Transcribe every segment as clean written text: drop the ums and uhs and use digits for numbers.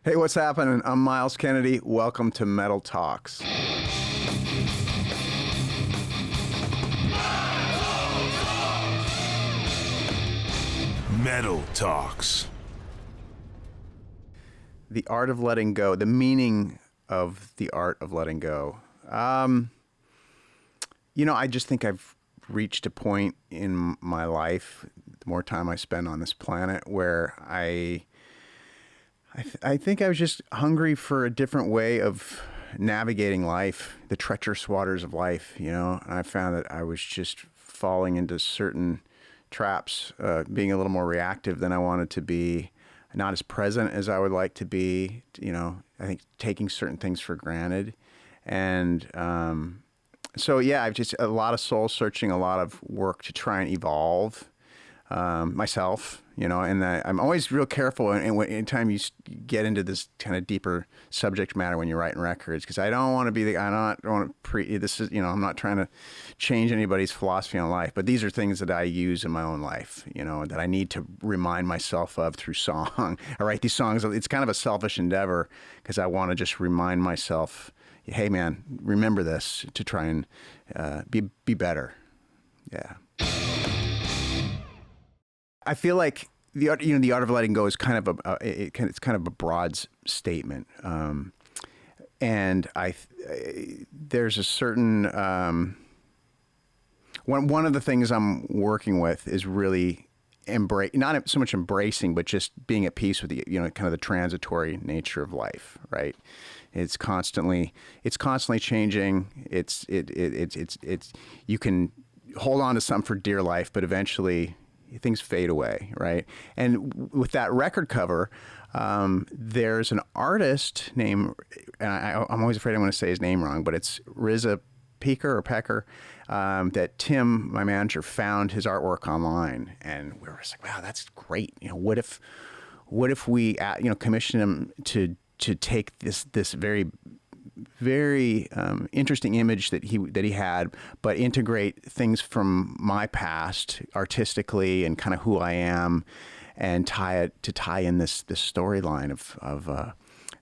Hey, what's happening? I'm Myles Kennedy. Welcome to Metal Talks. Metal Talks. The art of letting go, the meaning of the art of letting go. I just think I've reached a point in my life, the more time I spend on this planet, where I think I was just hungry for a different way of navigating life, the treacherous waters of life, and I found that I was just falling into certain traps, being a little more reactive than I wanted to be, not as present as I would like to be, I think taking certain things for granted. And I've just a lot of soul searching, a lot of work to try and evolve myself, and I'm always real careful anytime you get into this kind of deeper subject matter when you're writing records, because I don't want to be I'm not trying to change anybody's philosophy on life, but these are things that I use in my own life, that I need to remind myself of through song. I write these songs. It's kind of a selfish endeavor because I want to just remind myself, hey man, remember this, to try and be better. Yeah. I feel like the art of letting go is kind of it's kind of a broad statement, and there's a certain one of the things I'm working with is really not so much embracing, but just being at peace with the kind of the transitory nature of life. Right? It's constantly changing. It's you can hold on to something for dear life, but eventually things fade away, right? And with that record cover, there's an artist named, and I'm always afraid I'm going to say his name wrong, but it's RZA Pecker, that Tim, my manager, found his artwork online, and we were just like, wow, that's great. What if we commissioned him to take this very interesting image that he had, but integrate things from my past artistically and kind of who I am, and tie in this storyline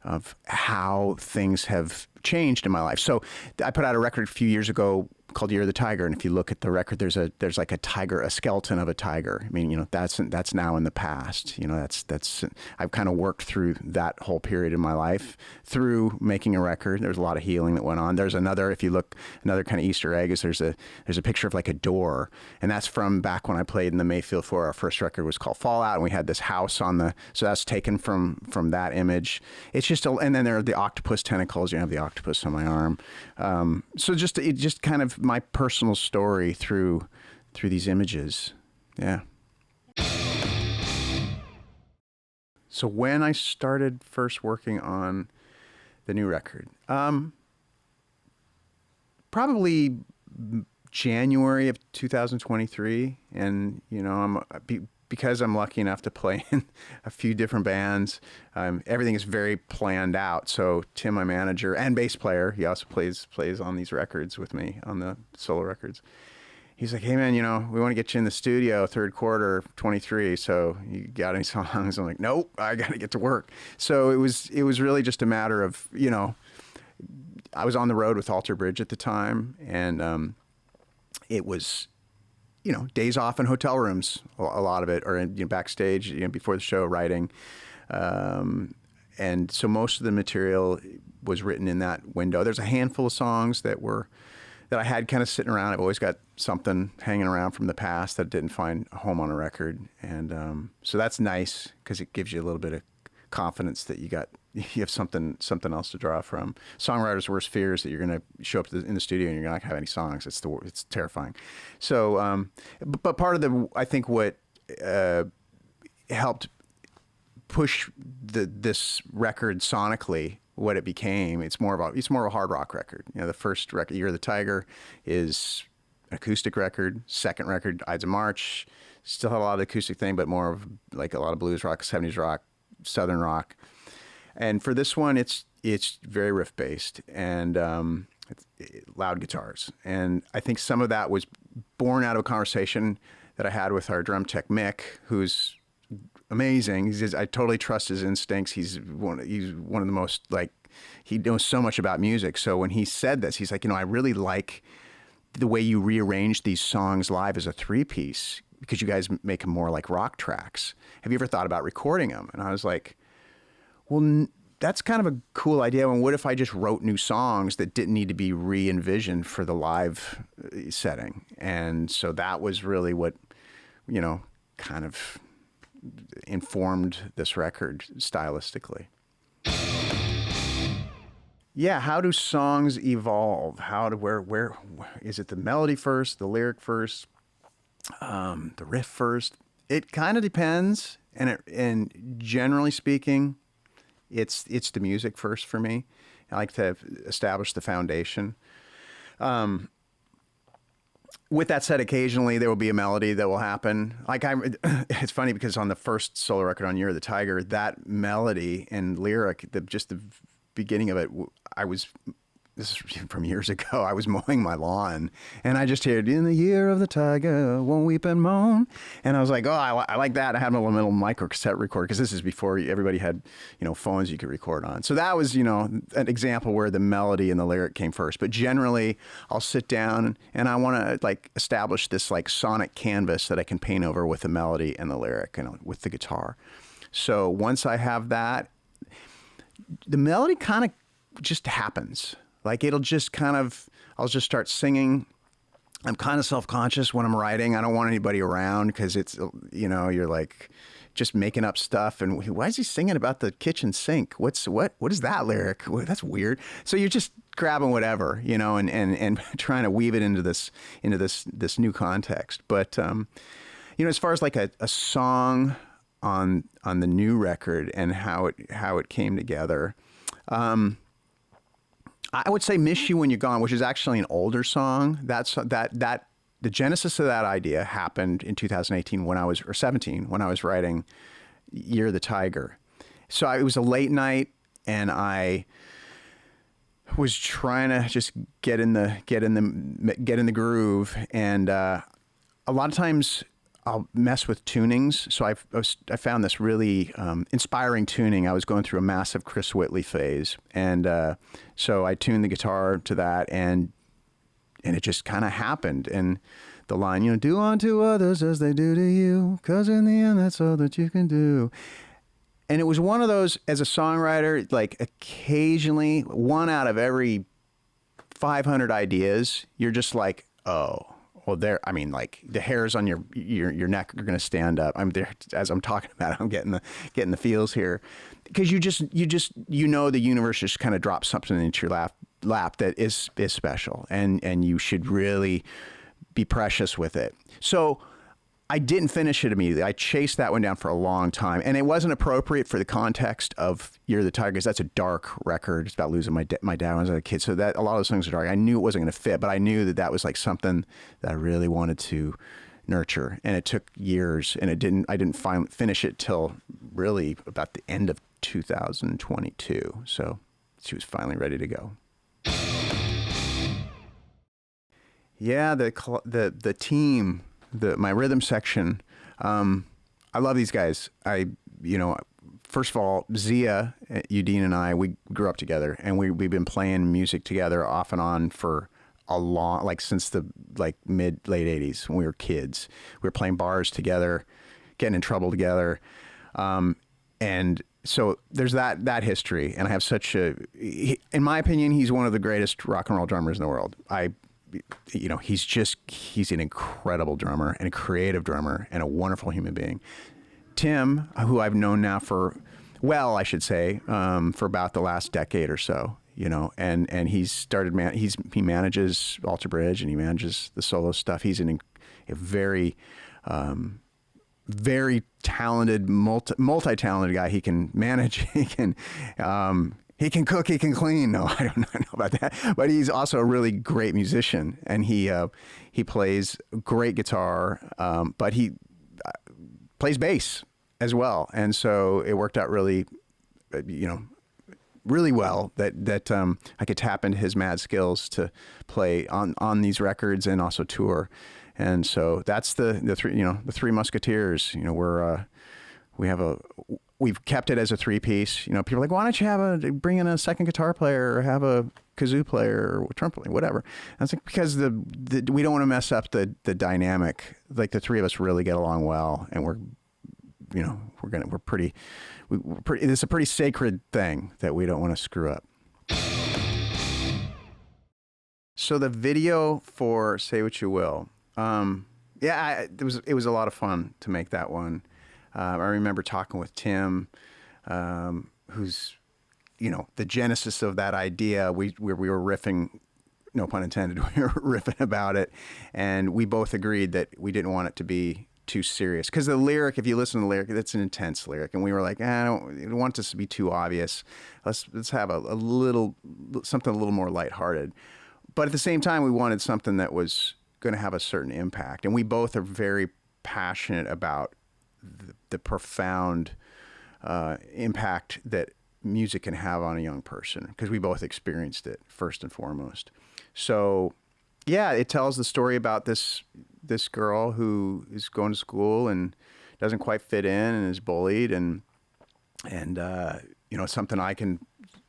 of how things have changed in my life. So I put out a record a few years ago called Year of the Tiger, and if you look at the record, there's like a tiger, a skeleton of a tiger. I mean, that's now in the past. That's I've kind of worked through that whole period in my life through making a record. There's a lot of healing that went on. There's another, if you look, another kind of Easter egg is there's a picture of like a door, and that's from back when I played in the Mayfield Four. Our first record was called Fallout, and we had this house so that's taken from that image. It's just and then there are the octopus tentacles. You have the octopus on my arm. So it just kind of my personal story through these images. Yeah. So when I started first working on the new record, probably January of 2023, and because I'm lucky enough to play in a few different bands, everything is very planned out. So Tim, my manager and bass player, he also plays on these records with me, on the solo records. He's like, hey man, we want to get you in the studio third quarter 23. So you got any songs? I'm like, nope, I got to get to work. So it was really just a matter of, I was on the road with Alter Bridge at the time, and it was, days off in hotel rooms, a lot of it, or backstage, before the show, writing. And so most of the material was written in that window. There's a handful of songs that I had kind of sitting around. I've always got something hanging around from the past that didn't find a home on a record. And so that's nice, because it gives you a little bit of confidence that you have something else to draw from. Songwriters' worst fear is that you're going to show up in the studio and you're not going to have any songs. It's terrifying. So, but part of I think what helped push this record sonically, what it became, it's more of a hard rock record. The first record, Year of the Tiger, is an acoustic record. Second record, Ides of March, still had a lot of the acoustic thing, but more of like a lot of blues rock, 70s rock, Southern rock. And for this one, it's very riff based, and loud guitars. And I think some of that was born out of a conversation that I had with our drum tech, Mick, who's amazing. He says, I totally trust his instincts. He's one of the most, like, he knows so much about music. So when he said this, he's like, I really like the way you rearrange these songs live as a 3-piece, because you guys make them more like rock tracks. Have you ever thought about recording them? And I was like, well, that's kind of a cool idea. And what if I just wrote new songs that didn't need to be re-envisioned for the live setting? And so that was really what, kind of informed this record stylistically. Yeah, how do songs evolve? Where is it the melody first, the lyric first, the riff first? It kind of depends, and generally speaking, it's the music first for me. I like to establish the foundation. With that said, occasionally there will be a melody that will happen. It's funny because on the first solo record on Year of the Tiger, that melody and lyric, just the beginning of it, this is from years ago, I was mowing my lawn and I just heard, in the year of the tiger, won't weep and moan. And I was like, oh, I like that. I had my little micro cassette recorder, because this is before everybody had, phones you could record on. So that was, an example where the melody and the lyric came first. But generally I'll sit down and I want to establish this sonic canvas that I can paint over with the melody and the lyric and with the guitar. So once I have that, the melody kind of just happens. It'll just I'll just start singing. I'm kind of self-conscious when I'm writing. I don't want anybody around, because it's, you're just making up stuff. And why is he singing about the kitchen sink? What is that lyric? That's weird. So you're just grabbing whatever, and trying to weave it into this new context. But, as far as a song on the new record and how it came together, I would say "Miss You When You're Gone," which is actually an older song. The genesis of that idea happened in 2018 or 17 when I was writing "Year of the Tiger." So it was a late night, and I was trying to just get in the groove, and a lot of times I'll mess with tunings. So I found this really inspiring tuning. I was going through a massive Chris Whitley phase. And so I tuned the guitar to that, and it just kind of happened. And the line, do unto others as they do to you, 'cause in the end, that's all that you can do. And it was one of those, as a songwriter, occasionally, one out of every 500 ideas, you're just like, oh. Well, the hairs on your neck are going to stand up. I'm there as I'm talking about it. I'm getting the feels here, because you know the universe just kind of drops something into your lap that is special, and you should really be precious with it. So I didn't finish it immediately. I chased that one down for a long time, and it wasn't appropriate for the context of Year of the Tiger, because that's a dark record. It's about losing my dad when I was a kid. So that a lot of those songs are dark. I knew it wasn't going to fit, but I knew that was something that I really wanted to nurture, and it took years, and I didn't finish it till really about the end of 2022. So she was finally ready to go. Yeah, the team. My rhythm section, I love these guys. First of all, Zia, Uddin, and I, we grew up together, and we've been playing music together off and on for a long, since the late 80s when we were kids. We were playing bars together, getting in trouble together, and so there's that history. And I have in my opinion, he's one of the greatest rock and roll drummers in the world. He's an incredible drummer and a creative drummer and a wonderful human being. Tim, who I've known now for about the last decade or so, and he manages Alter Bridge, and he manages the solo stuff. He's a very, very talented, multi-talented guy. He can manage, he can cook, he can clean. No, I don't know about that. But he's also a really great musician, and he plays great guitar, but he plays bass as well. And so it worked out really, really well that I could tap into his mad skills to play on these records and also tour. And so that's the three Musketeers. we've kept it as a 3-piece. You know, people are like, why don't you bring in a second guitar player or have a kazoo player or trumpet, whatever. And I was like, because we don't want to mess up the dynamic. Like the three of us really get along well, and we're pretty. It's a pretty sacred thing that we don't want to screw up. So the video for "Say What You Will," it was a lot of fun to make that one. I remember talking with Tim, who's, you know, the genesis of that idea. We were riffing, no pun intended, we were riffing about it, and we both agreed that we didn't want it to be too serious. Because the lyric, if you listen to the lyric, it's an intense lyric, and we were like, I don't want this to be too obvious. Let's have something a little more lighthearted. But at the same time, we wanted something that was going to have a certain impact, and we both are very passionate about the profound impact that music can have on a young person, because we both experienced it first and foremost. So yeah, it tells the story about this girl who is going to school and doesn't quite fit in and is bullied, and you know, something I can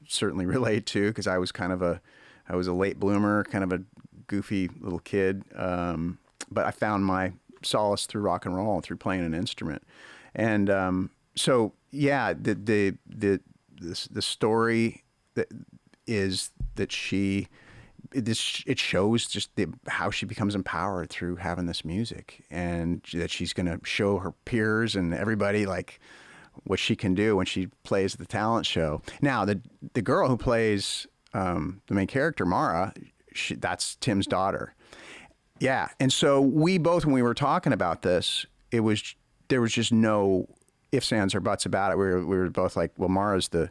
certainly relate to, because I was a late bloomer, kind of a goofy little kid, but I found my solace through rock and roll and through playing an instrument. And so yeah, the story is that it shows just how she becomes empowered through having this music, and that she's going to show her peers and everybody like what she can do when she plays the talent show. Now the girl who plays the main character, Mara, that's Tim's daughter. Yeah. And so we both, when we were talking about this, there was just no ifs, ands, or buts about it. We were both like, well, Mara's the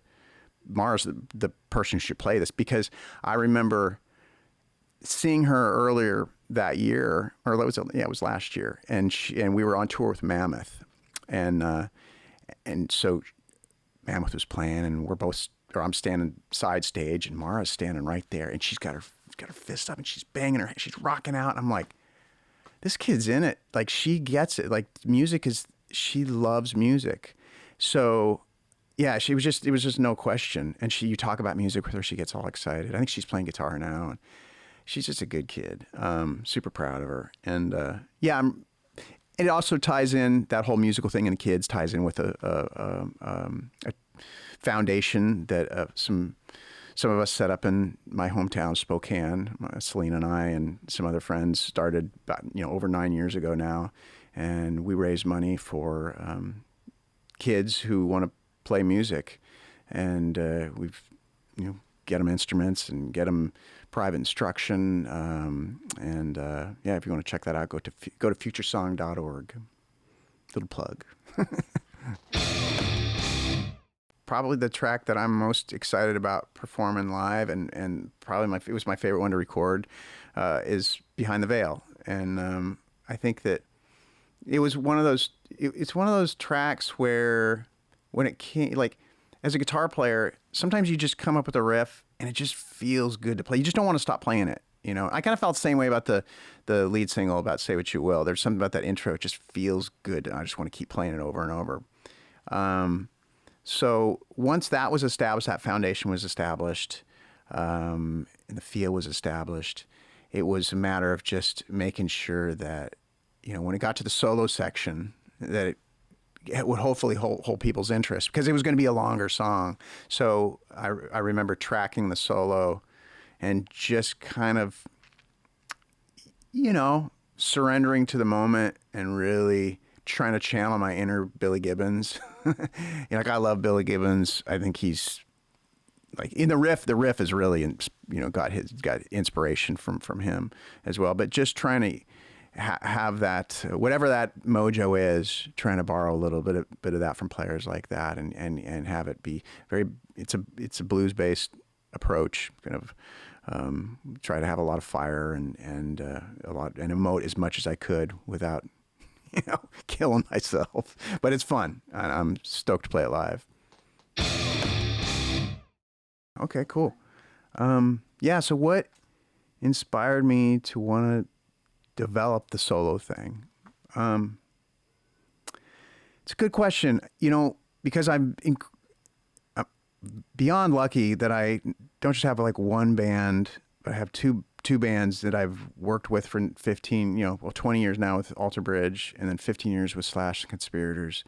person who should play this, because I remember seeing her earlier that year, or it was last year, and we were on tour with Mammoth, and so Mammoth was playing, and I'm standing side stage, and Mara's standing right there, and she's got her fist up, and she's banging her, she's rocking out, and I'm like, this kid's in it. Like, she gets it. Like, she loves music. So yeah, it was just no question. And you talk about music with her, she gets all excited. I think she's playing guitar now, and she's just a good kid. Super proud of her. And it also ties in, that whole musical thing in kids ties in with a foundation that some of us set up in my hometown, Spokane. Selena and I and some other friends started about, over 9 years ago now, and we raise money for kids who want to play music, and we've get them instruments and get them private instruction, and if you want to check that out, go to futuresong.org. Little plug. Probably the track that I'm most excited about performing live, and probably it was my favorite one to record, is Behind the Veil. And I think that it was one of those. It's one of those tracks where, when it came, like, as a guitar player, sometimes you just come up with a riff and it just feels good to play. You just don't want to stop playing it. I kind of felt the same way about the lead single about "Say What You Will." There's something about that intro; it just feels good, and I just want to keep playing it over and over. So once that was established, that foundation was established, and the feel was established, it was a matter of just making sure that, when it got to the solo section, that it would hopefully hold people's interest, because it was going to be a longer song. So I remember tracking the solo and just kind of, surrendering to the moment and really trying to channel my inner Billy Gibbons. I love Billy Gibbons. I think he's like, in the riff is really, got inspiration from him as well. But just trying to have that, whatever that mojo is, trying to borrow a little bit of that from players like that, and have it be very, it's a blues-based approach, kind of, try to have a lot of fire and emote as much as I could without killing myself. But it's fun. I'm stoked to play it live. Okay, cool. So what inspired me to want to develop the solo thing? It's a good question. Because uh, beyond lucky that I don't just have like one band, but I have two bands that I've worked with for 15, 20 years now with Alter Bridge, and then 15 years with Slash and Conspirators.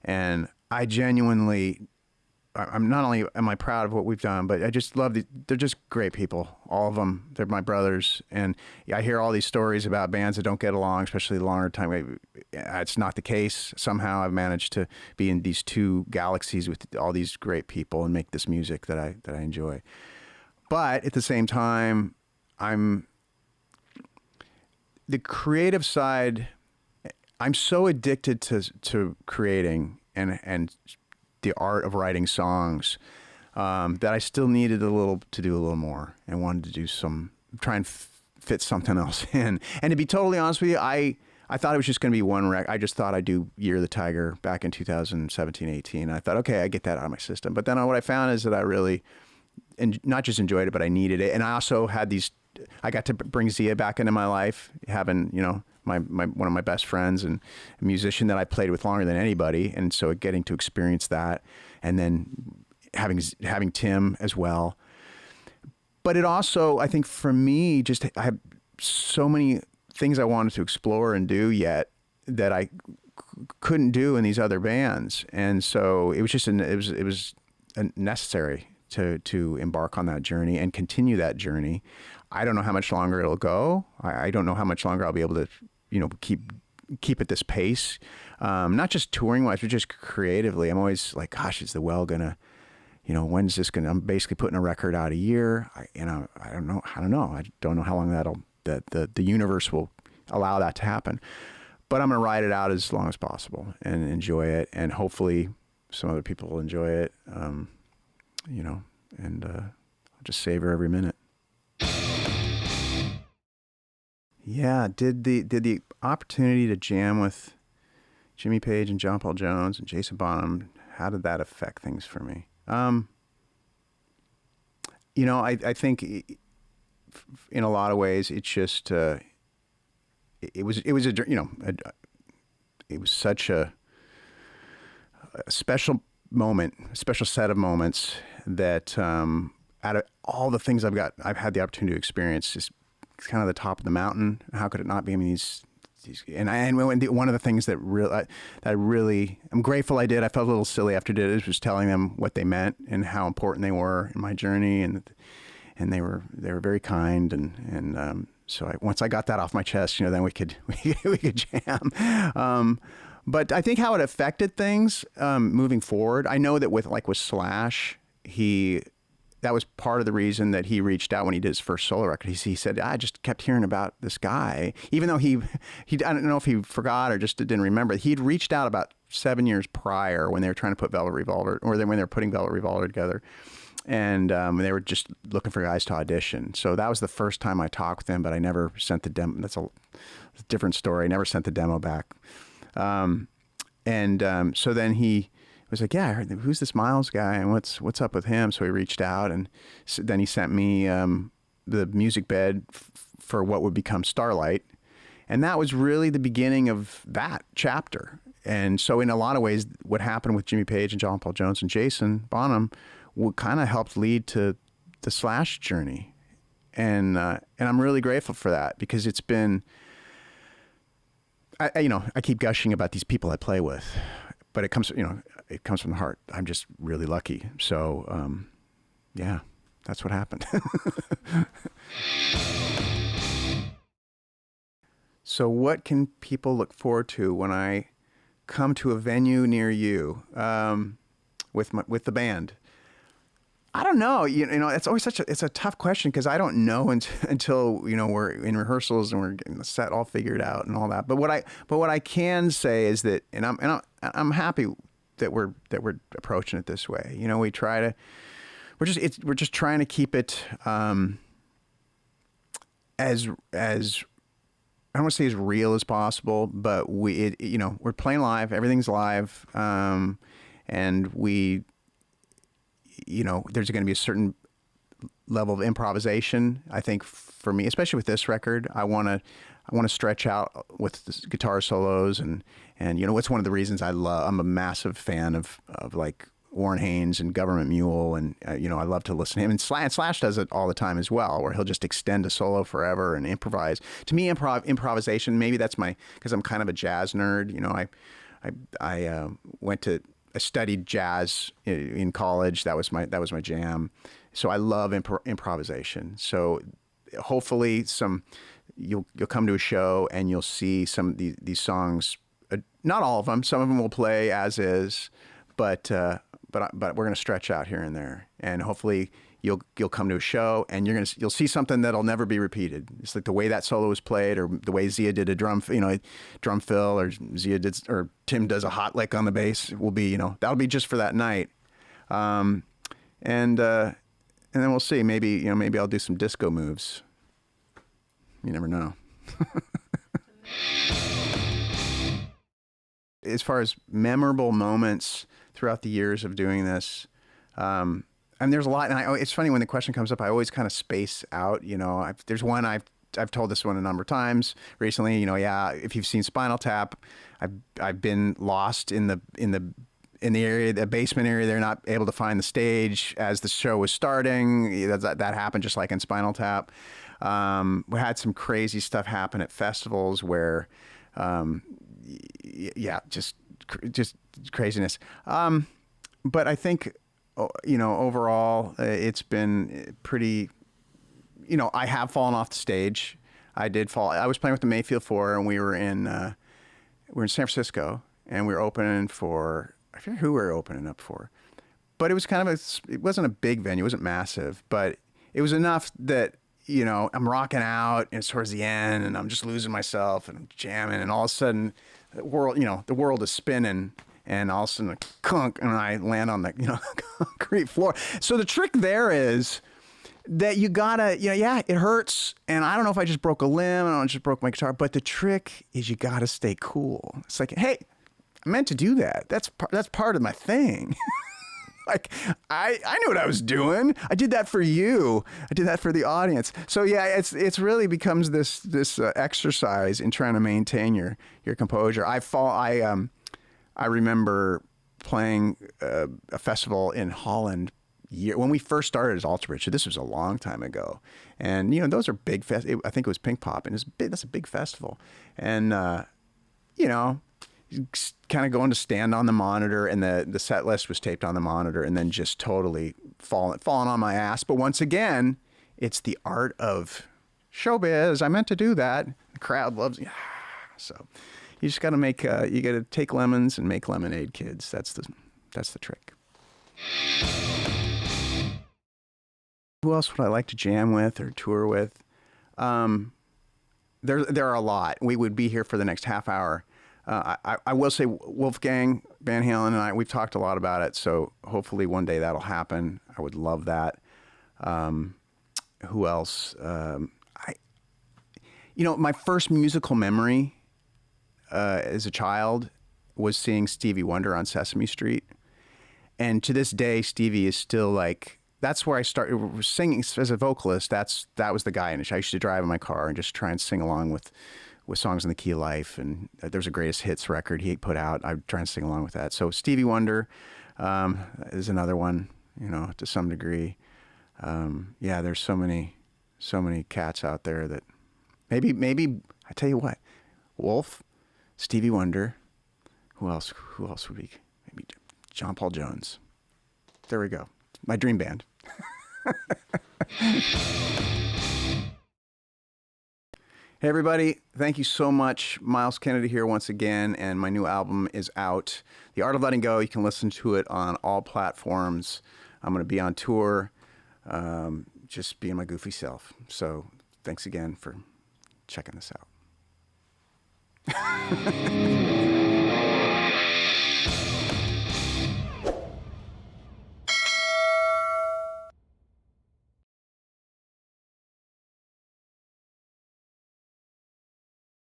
And I genuinely, I'm not only am I proud of what we've done, but I just love they're just great people. All of them. They're my brothers. And I hear all these stories about bands that don't get along, especially the longer time. It's not the case. Somehow I've managed to be in these two galaxies with all these great people and make this music that I enjoy. But at the same time, the creative side. I'm so addicted to creating and the art of writing songs that I still needed to do a little more, and wanted to try and fit something else in. And to be totally honest with you, I thought it was just going to be one record. I just thought I'd do Year of the Tiger back in 2017, 18. I thought, okay, I get that out of my system. But then what I found is that I really, and not just enjoyed it, but I needed it. And I also had I got to bring Zia back into my life, having, my one of my best friends and a musician that I played with longer than anybody. And so getting to experience that, and then having Tim as well. But it also, I think for me, I have so many things I wanted to explore and do yet that I couldn't do in these other bands. And so it was just, it was necessary to embark on that journey and continue that journey. I don't know how much longer it'll go. I don't know how much longer I'll be able to, keep at this pace. Not just touring wise, but just creatively. I'm always like, gosh, is the well gonna, when's this gonna? I'm basically putting a record out a year. I don't know. I don't know how long the universe will allow that to happen. But I'm gonna ride it out as long as possible and enjoy it, and hopefully some other people will enjoy it. And I'll just savor every minute. Yeah, did the opportunity to jam with Jimmy Page and John Paul Jones and Jason Bonham, how did that affect things for me? I think in a lot of ways it's just it was such a special moment, a special set of moments that out of all the things I've had the opportunity to experience, just kind of the top of the mountain. How could it not be? I mean, one of the things that really I'm grateful I did. I felt a little silly after I did it, was telling them what they meant and how important they were in my journey, and they were very kind, and so once I got that off my chest, then we could jam. But I think how it affected things moving forward. I know that with Slash, that was part of the reason that he reached out when he did his first solo record. He said, I just kept hearing about this guy, even though he I don't know if he forgot or just didn't remember. He'd reached out about 7 years prior when they were trying to put Velvet Revolver, or when they were putting Velvet Revolver together. And they were just looking for guys to audition. So that was the first time I talked with him, but I never sent the demo. That's a different story. I never sent the demo back. So then he was like, yeah, I heard, who's this Myles guy, and what's up with him? So he reached out, and then he sent me the music bed for what would become Starlight. And that was really the beginning of that chapter. And so in a lot of ways, what happened with Jimmy Page and John Paul Jones and Jason Bonham kind of helped lead to the Slash journey. And I'm really grateful for that, because it's been, I keep gushing about these people I play with, but it comes from the heart. I'm just really lucky. So, yeah, that's what happened. So what can people look forward to when I come to a venue near you with the band? I don't know. It's always it's a tough question, because I don't know until we're in rehearsals and we're getting the set all figured out and all that. But what I can say is that, and I'm happy that we're approaching it this way. We're just trying to keep it as I don't want to say as real as possible, but we're playing live. Everything's live, and there's going to be a certain level of improvisation. I think for me, especially with this record, I want to stretch out with the guitar solos, and it's one of the reasons I'm a massive fan of like Warren Haynes and Government Mule, and I love to listen to him. And Slash does it all the time as well, where he'll just extend a solo forever and improvise. To me, improvisation, maybe that's because I'm kind of a jazz nerd. I studied jazz in college. That was my jam. So I love improvisation. So hopefully you'll come to a show and you'll see some of these songs. Not all of them. Some of them will play as is, but we're going to stretch out here and there, and hopefully you'll come to a show and you'll see something that'll never be repeated. It's like the way that solo was played, or the way Zia did a drum fill, or Tim does a hot lick on the bass. It will be, that'll be just for that night. And then we'll see. Maybe I'll do some disco moves. You never know. As far as memorable moments throughout the years of doing this, there's a lot. And it's funny when the question comes up, I always kind of space out. There's one I've told this one a number of times recently. If you've seen Spinal Tap, I've been lost in the area, the basement area. They're not able to find the stage as the show was starting. That happened just like in Spinal Tap. We had some crazy stuff happen at festivals where, just craziness. But I think, overall, it's been pretty, I have fallen off the stage. I did fall. I was playing with the Mayfield Four, and we were in San Francisco, and we were opening for, I forget who we were opening up for, but it was it wasn't a big venue. It wasn't massive, but it was enough that, I'm rocking out, and it's towards the end, and I'm just losing myself, and I'm jamming, and all of a sudden, the world is spinning, and all of a sudden, a clunk, and I land on the, concrete floor. So the trick there is that you gotta, it hurts, and I don't know if I just broke a limb, I don't know if I just broke my guitar, but the trick is you gotta stay cool. It's like, hey, I meant to do that. That's part of my thing. Like, I knew what I was doing. I did that for you. I did that for the audience. So yeah, it's really becomes this exercise in trying to maintain your composure. I remember playing a festival in Holland when we first started as Alter Bridge. So this was a long time ago, and those are big I think it was Pink Pop, and that's a big festival, and kind of going to stand on the monitor, and the set list was taped on the monitor, and then just totally falling on my ass. But once again, it's the art of showbiz. I meant to do that. The crowd loves it. So you just got to you got to take lemons and make lemonade, kids. That's the trick. Who else would I like to jam with or tour with? There are a lot. We would be here for the next half hour. I will say Wolfgang Van Halen and I, we've talked a lot about it, so hopefully one day that'll happen. I would love that. Who else? My first musical memory as a child was seeing Stevie Wonder on Sesame Street. And to this day, Stevie is still like, that's where I started singing as a vocalist. That was the guy. And I used to drive in my car and just try and sing along with songs in the key of life, and there's a greatest hits record he put out. I try and sing along with that. So Stevie Wonder is another one, to some degree. There's so many cats out there that maybe I tell you what, Wolf, Stevie Wonder, who else would be? Maybe John Paul Jones. There we go. My dream band. Hey everybody, thank you so much. Myles Kennedy here once again, and my new album is out. The Art of Letting Go, you can listen to it on all platforms. I'm going to be on tour, just being my goofy self. So thanks again for checking this out.